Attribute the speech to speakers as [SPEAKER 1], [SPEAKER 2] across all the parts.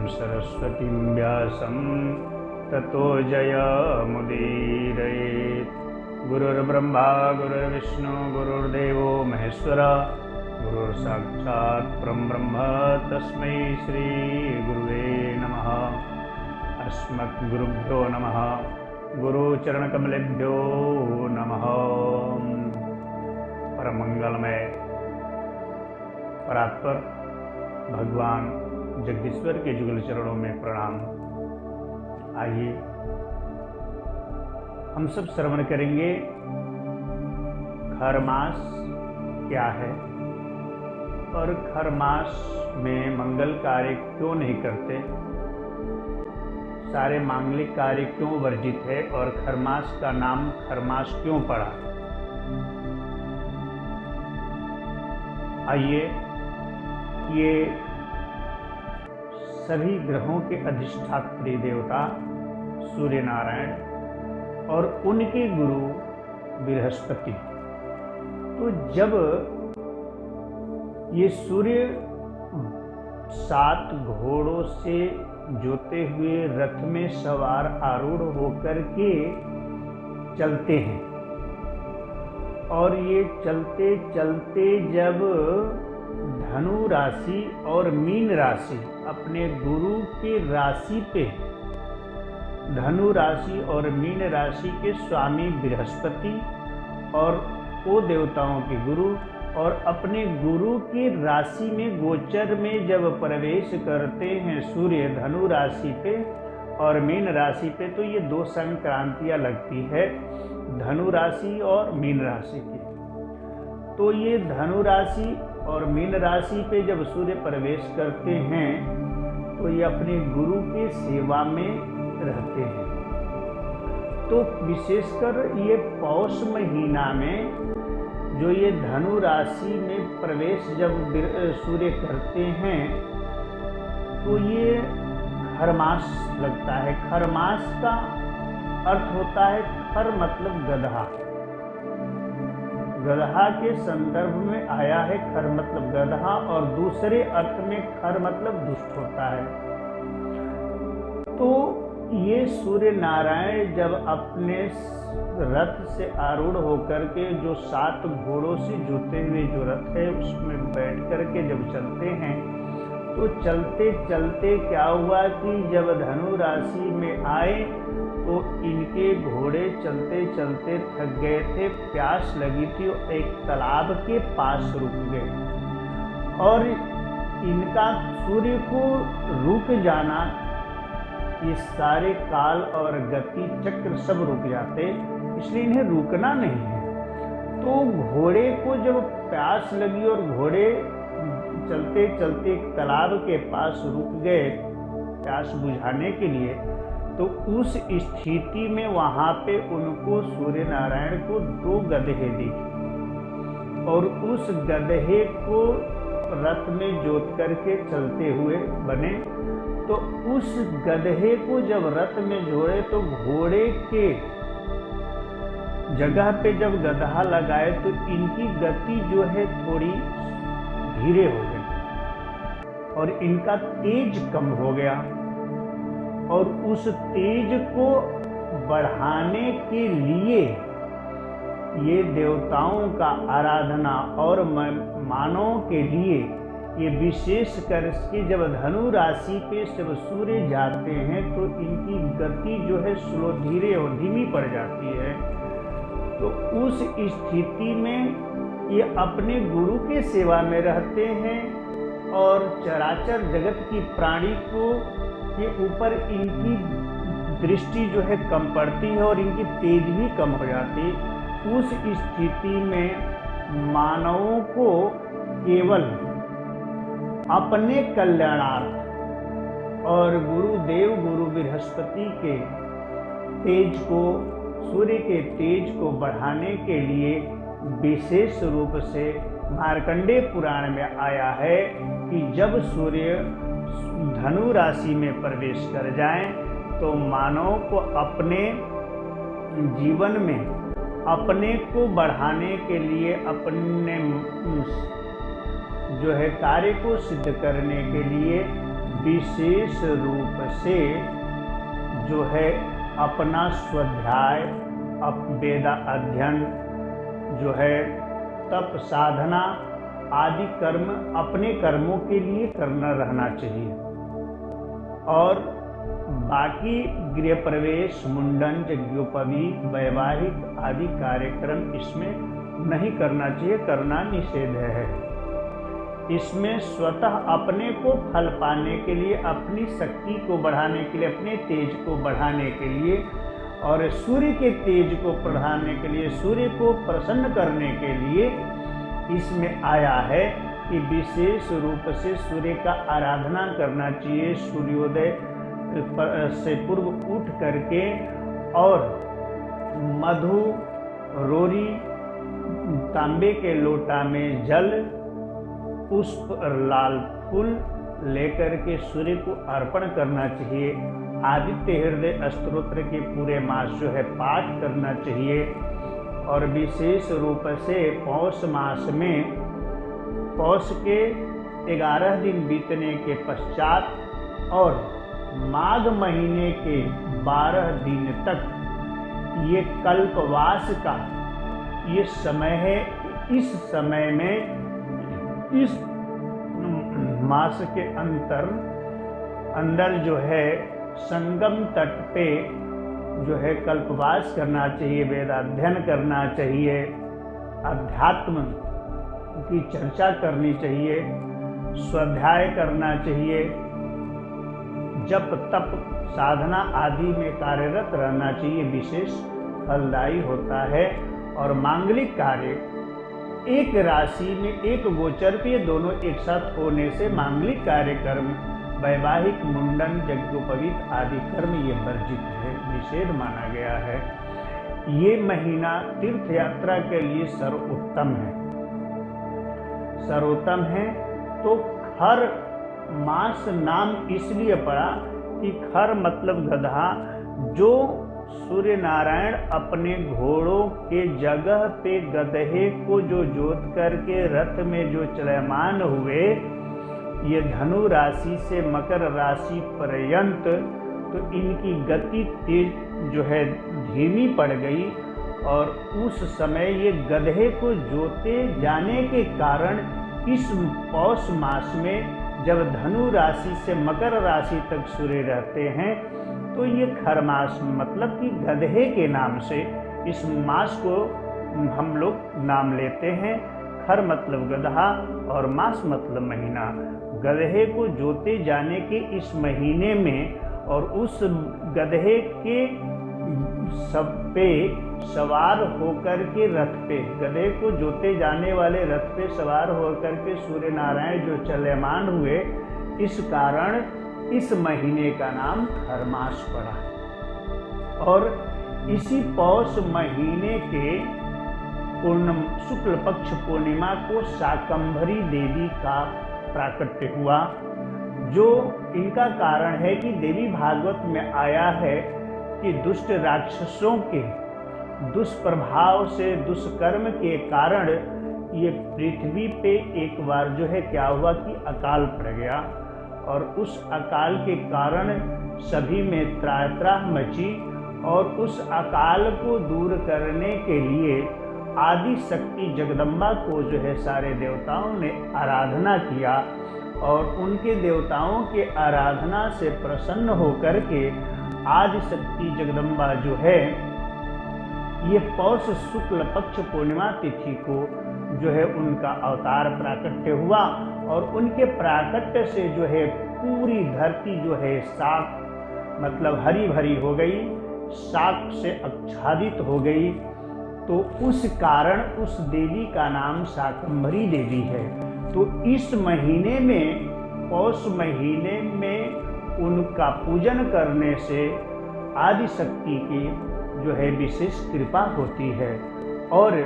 [SPEAKER 1] सरस्वतीं व्यासं ततो जयमुदीरयेत्। गुरुर्ब्रह्मा गुरुर्विष्णु गुरुर्देवो महेश्वर गुरुर्साक्षात् परब्रह्म तस्मै श्री गुरुवे नमः। अस्मद्गुरुभ्यो नमः। गुरुचरणकमलेभ्यो नमः। परम मंगलमय परात्पर भगवान जगदीश्वर के जुगल चरणों में प्रणाम। आइए हम सब श्रवण करेंगे खरमास क्या है और खरमास में मंगल कार्य क्यों नहीं करते, सारे मांगलिक कार्य क्यों वर्जित है और खरमास का नाम खरमास क्यों पड़ा। आइए ये सभी ग्रहों के अधिष्ठात्री देवता सूर्य नारायण और उनके गुरु बृहस्पति, तो जब ये सूर्य 7 घोड़ों से जोते हुए रथ में सवार आरूढ़ होकर के चलते हैं और ये चलते चलते जब धनु राशि और मीन राशि अपने गुरु की राशि पे, धनु राशि और मीन राशि के स्वामी बृहस्पति और वो देवताओं के गुरु और अपने गुरु की राशि में गोचर में जब प्रवेश करते हैं सूर्य धनु राशि पे और मीन राशि पे, तो ये 2 संक्रांतियां लगती है धनु राशि और मीन राशि की। तो ये धनु राशि और मीन राशि पे जब सूर्य प्रवेश करते हैं तो ये अपने गुरु के सेवा में रहते हैं। तो विशेषकर ये पौष महीना में जो ये धनु राशि में प्रवेश जब सूर्य करते हैं तो ये खरमास लगता है। खरमास का अर्थ होता है, खर मतलब गधा, गधा के संदर्भ में आया है खर मतलब गधा, और दूसरे अर्थ में खर मतलब दुष्ट होता है। तो ये सूर्य नारायण जब अपने रथ से आरूढ़ होकर के जो 7 घोड़ों से जुते हुए जो रथ है उसमें बैठ करके जब चलते हैं तो चलते चलते क्या हुआ कि जब धनु राशि में आए तो इनके घोड़े चलते चलते थक गए थे, प्यास लगी थी और एक तालाब के पास रुक गए और इनका सूर्य को रुक जाना, ये सारे काल और गति चक्र सब रुक जाते, इसलिए इन्हें रुकना नहीं है। तो घोड़े को जब प्यास लगी और घोड़े चलते चलते तालाब के पास रुक गए प्यास बुझाने के लिए, तो उस स्थिति में वहां पे उनको सूर्य नारायण को 2 गधे दिखे और उस गधे को रथ में जोत करके चलते हुए बने। तो उस गधे को जब रथ में जोड़े तो घोड़े के जगह पे जब गधा लगाए तो इनकी गति जो है थोड़ी धीरे हो गई और इनका तेज कम हो गया, और उस तेज को बढ़ाने के लिए ये देवताओं का आराधना और मानवों के लिए ये विशेष करके जब धनु राशि पे जब सूर्य जाते हैं तो इनकी गति जो है स्लो धीरे और धीमी पड़ जाती है। तो उस स्थिति में ये अपने गुरु के सेवा में रहते हैं और चराचर जगत की प्राणी को के ऊपर इनकी दृष्टि जो है कम पड़ती है और इनकी तेज भी कम हो जाती है। उस स्थिति में मानवों को केवल अपने कल्याणार्थ और गुरुदेव गुरु बृहस्पति के तेज को, सूर्य के तेज को बढ़ाने के लिए विशेष रूप से मार्कंडेय पुराण में आया है कि जब सूर्य धनु राशि में प्रवेश कर जाएं तो मानव को अपने जीवन में अपने को बढ़ाने के लिए, अपने जो है कार्य को सिद्ध करने के लिए विशेष रूप से जो है अपना स्वाध्याय, वेदा अध्ययन जो है, तप साधना आदि कर्म अपने कर्मों के लिए करना रहना चाहिए। और बाकी गृह प्रवेश, मुंडन, यज्ञोपवीत, वैवाहिक आदि कार्यक्रम इसमें नहीं करना चाहिए, करना निषेध है। इसमें स्वतः अपने को फल पाने के लिए, अपनी शक्ति को बढ़ाने के लिए, अपने तेज को बढ़ाने के लिए और सूर्य के तेज को बढ़ाने के लिए, सूर्य को प्रसन्न करने के लिए इसमें आया है कि विशेष रूप से सूर्य का आराधना करना चाहिए। सूर्योदय से पूर्व उठ करके और मधु, रोरी, तांबे के लोटा में जल, पुष्प और लाल फूल लेकर के सूर्य को अर्पण करना चाहिए। आदित्य हृदय स्तोत्र के पूरे मास जो है पाठ करना चाहिए। और विशेष रूप से पौष मास में, पौष के 11 दिन बीतने के पश्चात और माघ महीने के 12 दिन तक ये कल्पवास का ये समय है। इस समय में, इस मास के अंदर जो है संगम तट पे जो है कल्पवास करना चाहिए, वेदाध्ययन करना चाहिए, अध्यात्म की चर्चा करनी चाहिए, स्वाध्याय करना चाहिए, जप तप साधना आदि में कार्यरत रहना चाहिए, विशेष फलदायी होता है। और मांगलिक कार्य एक राशि में एक गोचर पे दोनों एक साथ होने से मांगलिक कार्यक्रम, वैवाहिक, मुंडन, यज्ञोपवीत आदि कर्म ये वर्जित है, निषेध माना गया है। ये महीना तीर्थ यात्रा के लिए सर्वोत्तम है, सर्वोत्तम है। तो खर मास नाम इसलिए पड़ा कि खर मतलब गधा, जो सूर्य नारायण अपने घोड़ों के जगह पे गधे को जो जोत करके रथ में जो चलमान हुए, ये धनु राशि से मकर राशि पर्यंत, तो इनकी गति तेज जो है धीमी पड़ गई। और उस समय ये गधे को जोते जाने के कारण इस पौष मास में जब धनु राशि से मकर राशि तक सूर्य रहते हैं, तो ये खर मास मतलब कि गधे के नाम से इस मास को हम लोग नाम लेते हैं। खर मतलब गधा और मास मतलब महीना। गधे को जोते जाने के इस महीने में और उस गधे के सब पे सवार होकर के रथ पे, गधे को जोते जाने वाले रथ पे सवार होकर के सूर्य नारायण जो चलमान हुए, इस कारण इस महीने का नाम खर मास पड़ा। और इसी पौष महीने के शुक्ल पक्ष पूर्णिमा को शाकंभरी देवी का प्राकट्य हुआ, जो इनका कारण है कि देवी भागवत में आया है कि दुष्ट राक्षसों के दुष्प्रभाव से, दुष्कर्म के कारण ये पृथ्वी पे एक बार जो है क्या हुआ कि अकाल पड़ गया। और उस अकाल के कारण सभी में त्राह मची। और उस अकाल को दूर करने के लिए आदि शक्ति जगदम्बा को जो है सारे देवताओं ने आराधना किया। और उनके देवताओं के आराधना से प्रसन्न होकर के आदि शक्ति जगदम्बा जो है ये पौष शुक्ल पक्ष पूर्णिमा तिथि को जो है उनका अवतार प्राकट्य हुआ। और उनके प्राकट्य से जो है पूरी धरती जो है शाक मतलब हरी भरी हो गई, शाक से आच्छादित हो गई। तो उस कारण उस देवी का नाम शाकंभरी देवी है। तो इस महीने में, पौष महीने में उनका पूजन करने से आदि शक्ति की जो है विशेष कृपा होती है। और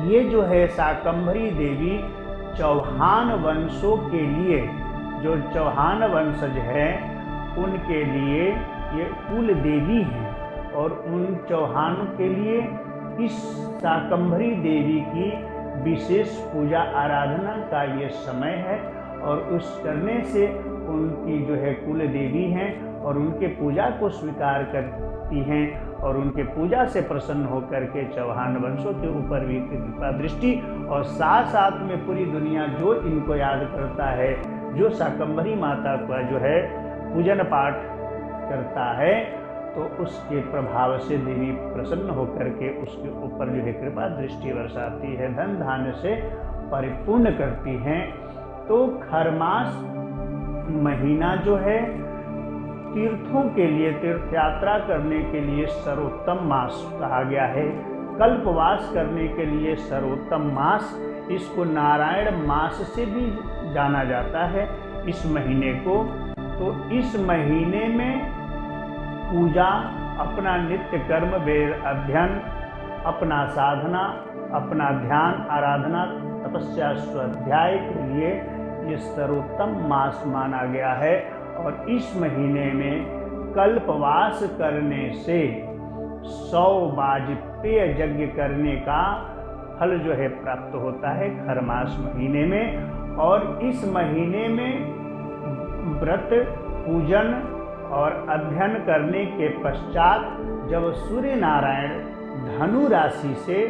[SPEAKER 1] ये जो है शाकंभरी देवी चौहान वंशों के लिए, जो चौहान वंशज हैं उनके लिए ये कुल देवी हैं। और उन चौहान के लिए इस शाकंभरी देवी की विशेष पूजा आराधना का ये समय है। और उस करने से उनकी जो है कुल देवी हैं और उनके पूजा को स्वीकार करती हैं और उनके पूजा से प्रसन्न होकर के चौहान वंशों के ऊपर भी कृपा दृष्टि और साथ साथ में पूरी दुनिया जो इनको याद करता है, जो शाकंभरी माता का जो है पूजन पाठ करता है, तो उसके प्रभाव से देवी प्रसन्न होकर के उसके ऊपर जो है कृपा दृष्टि बरसाती है, धन धान्य से परिपूर्ण करती हैं। तो खरमास महीना जो है तीर्थों के लिए, तीर्थ यात्रा करने के लिए सर्वोत्तम मास कहा गया है, कल्पवास करने के लिए सर्वोत्तम मास, इसको नारायण मास से भी जाना जाता है इस महीने को। तो इस महीने में पूजा, अपना नित्य कर्म, वेद अध्ययन, अपना साधना, अपना ध्यान, आराधना, तपस्या, स्वाध्याय के लिए ये सर्वोत्तम मास माना गया है। और इस महीने में कल्पवास करने से 100 वाजपेय यज्ञ करने का फल जो है प्राप्त होता है खरमास महीने में। और इस महीने में व्रत, पूजन और अध्ययन करने के पश्चात जब सूर्य नारायण धनु राशि से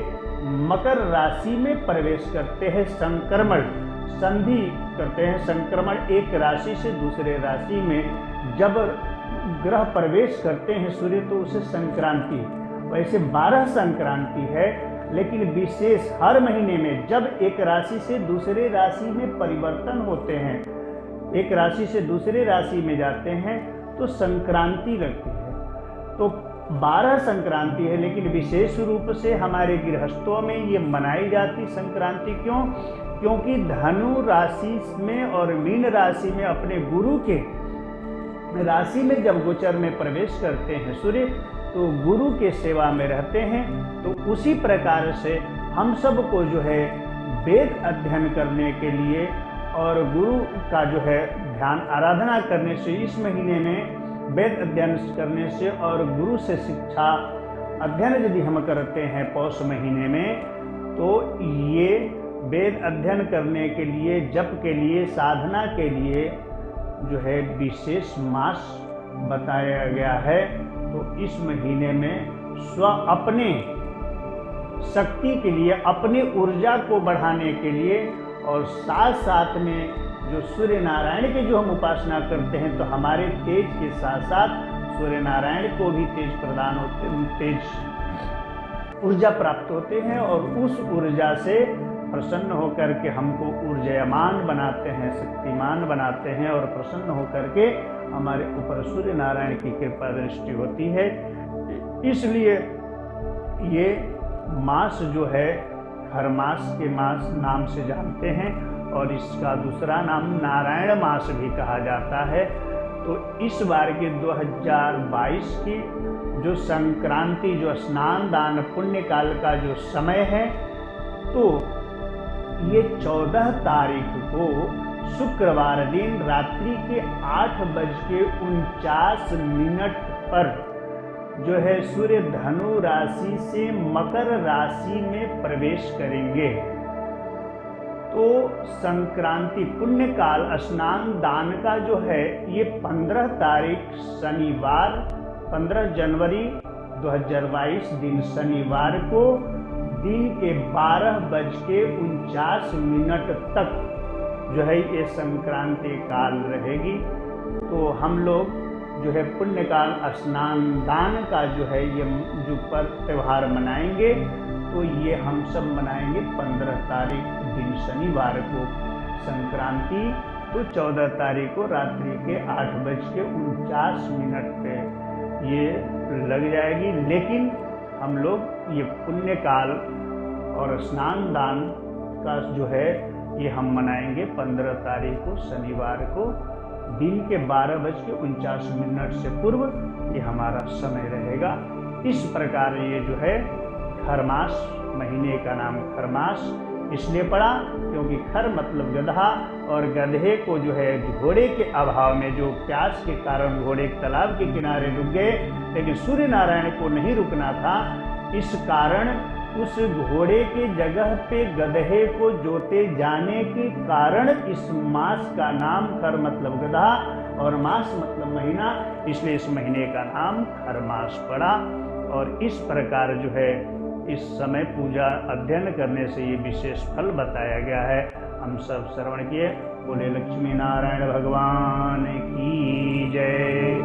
[SPEAKER 1] मकर राशि में प्रवेश करते हैं, संक्रमण संधि करते हैं, संक्रमण एक राशि से दूसरे राशि में जब ग्रह प्रवेश करते हैं सूर्य, तो उसे संक्रांति, वैसे 12 संक्रांति है, लेकिन विशेष हर महीने में जब एक राशि से दूसरे राशि में परिवर्तन होते हैं, एक राशि से दूसरे राशि में जाते हैं, तो संक्रांति लगती है। तो 12 संक्रांति है, लेकिन विशेष रूप से हमारे गृहस्थों में ये मनाई जाती संक्रांति। क्यों? क्योंकि धनु राशि में और मीन राशि में अपने गुरु के राशि में जब गोचर में प्रवेश करते हैं सूर्य, तो गुरु के सेवा में रहते हैं। तो उसी प्रकार से हम सब को जो है वेद अध्ययन करने के लिए और गुरु का जो है ध्यान आराधना करने से, इस महीने में वेद अध्ययन करने से और गुरु से शिक्षा अध्ययन यदि हम करते हैं पौष महीने में, तो ये वेद अध्ययन करने के लिए, जप के लिए, साधना के लिए जो है विशेष मास बताया गया है। तो इस महीने में अपने शक्ति के लिए, अपनी ऊर्जा को बढ़ाने के लिए और साथ साथ में जो सूर्य नारायण की जो हम उपासना करते हैं, तो हमारे तेज के साथ साथ सूर्य नारायण को भी तेज प्रदान होते, तेज ऊर्जा प्राप्त होते हैं और उस ऊर्जा से प्रसन्न होकर के हमको ऊर्जामान बनाते हैं, शक्तिमान बनाते हैं और प्रसन्न होकर के हमारे ऊपर सूर्य नारायण की कृपा दृष्टि होती है। इसलिए ये मास जो है खरमास के मास नाम से जानते हैं और इसका दूसरा नाम नारायण मास भी कहा जाता है। तो इस बार के 2022 की जो संक्रांति, जो स्नान दान पुण्य काल का जो समय है, तो ये 14 तारीख को शुक्रवार दिन रात्रि के 8:49 पर जो है सूर्य धनु राशि से मकर राशि में प्रवेश करेंगे। तो संक्रांति पुण्य काल स्नान दान का जो है ये 15 तारीख शनिवार, 15 जनवरी 2022 दिन शनिवार को दिन के 12:49 तक जो है ये संक्रांति काल रहेगी। तो हम लोग जो है पुण्य काल स्नान दान का जो है ये जो पर त्यौहार मनाएंगे, तो ये हम सब मनाएंगे 15 तारीख दिन शनिवार को संक्रांति। तो 14 तारीख को रात्रि के 8:49 पे ये लग जाएगी। लेकिन हम लोग ये पुण्य काल और स्नान दान का जो है ये हम मनाएंगे 15 तारीख को शनिवार को दिन के 12:49 से पूर्व ये हमारा समय रहेगा। इस प्रकार ये जो है खरमास, महीने का नाम खरमास इसलिए पड़ा क्योंकि खर मतलब गधा, और गधे को जो है घोड़े के अभाव में, जो प्यास के कारण घोड़े तालाब के किनारे रुक गए, लेकिन सूर्य नारायण को नहीं रुकना था, इस कारण उस घोड़े के जगह पे गधे को जोते जाने के कारण इस मास का नाम, खर मतलब गधा और मास मतलब महीना, इसलिए इस महीने का नाम खरमास पड़ा। और इस प्रकार जो है इस समय पूजा अध्ययन करने से ये विशेष फल बताया गया है। हम सब श्रवण किए। बोले लक्ष्मी नारायण भगवान की जय।